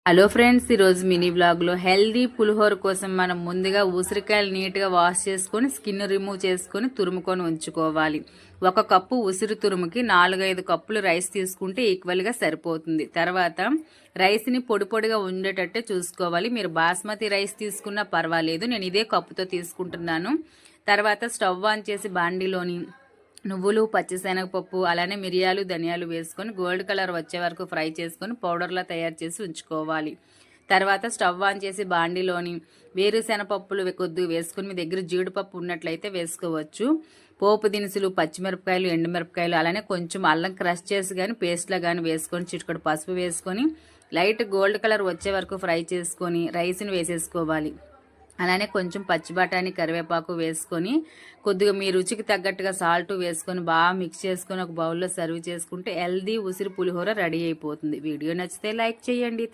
Hello friends, ఈరోజు mini బ్లాగ్లో healthy పులిహోర కోసం మనం ముందుగా ఉసిరికాయలు నీట్గా వాష్ చేసుకొని స్కిన్ రిమూవ్ చేసుకొని తురుముకొని ఉంచుకోవాలి. 1 కప్పు ఉసిరి తురుముకి 4-5 కప్పులు రైస్ తీసుకుంటే ఈక్వల్గా సరిపోతుంది. తర్వాత రైస్ని పొడి పొడిగా ఉండేటట్టే చూసుకోవాలి. మీరు బాస్మతి రైస్ తీసుకున్నా పర్వాలేదు, నేను ఇదే కప్పుతో తీసుకుంటున్నాను. తర్వాత స్టవ్ ఆన్ చేసి బాండీలోని నువ్వులు, పచ్చిశనగపప్పు, అలానే మిరియాలు, ధనియాలు వేసుకొని గోల్డ్ కలర్ వచ్చే వరకు ఫ్రై చేసుకొని పౌడర్లా తయారు చేసి ఉంచుకోవాలి. తర్వాత స్టవ్ ఆన్ చేసి బాండీలోని వేరుశెనగపప్పులు కొద్దిగా వేసుకొని మీ దగ్గర జీడిపప్పు ఉన్నట్లయితే వేసుకోవచ్చు. పోపు దినుసులు, పచ్చిమిరపకాయలు, ఎండుమిరపకాయలు, అలానే కొంచెం అల్లం క్రష్ చేసి కానీ పేస్ట్లా కానీ వేసుకొని చిటికెడు పసుపు వేసుకొని లైట్ గోల్డ్ కలర్ వచ్చే వరకు ఫ్రై చేసుకొని రైస్ని వేసేసుకోవాలి. అలానే కొంచెం పచ్చి బఠానీ, కరివేపాకు వేసుకొని కొద్దిగా మీ రుచికి తగ్గట్టుగా సాల్ట్ వేసుకొని బాగా మిక్స్ చేసుకొని ఒక బౌల్లో సర్వ్ చేసుకుంటే హెల్దీ ఉసిరి పులిహోర రెడీ అయిపోతుంది. వీడియో నచ్చితే లైక్ చేయండి.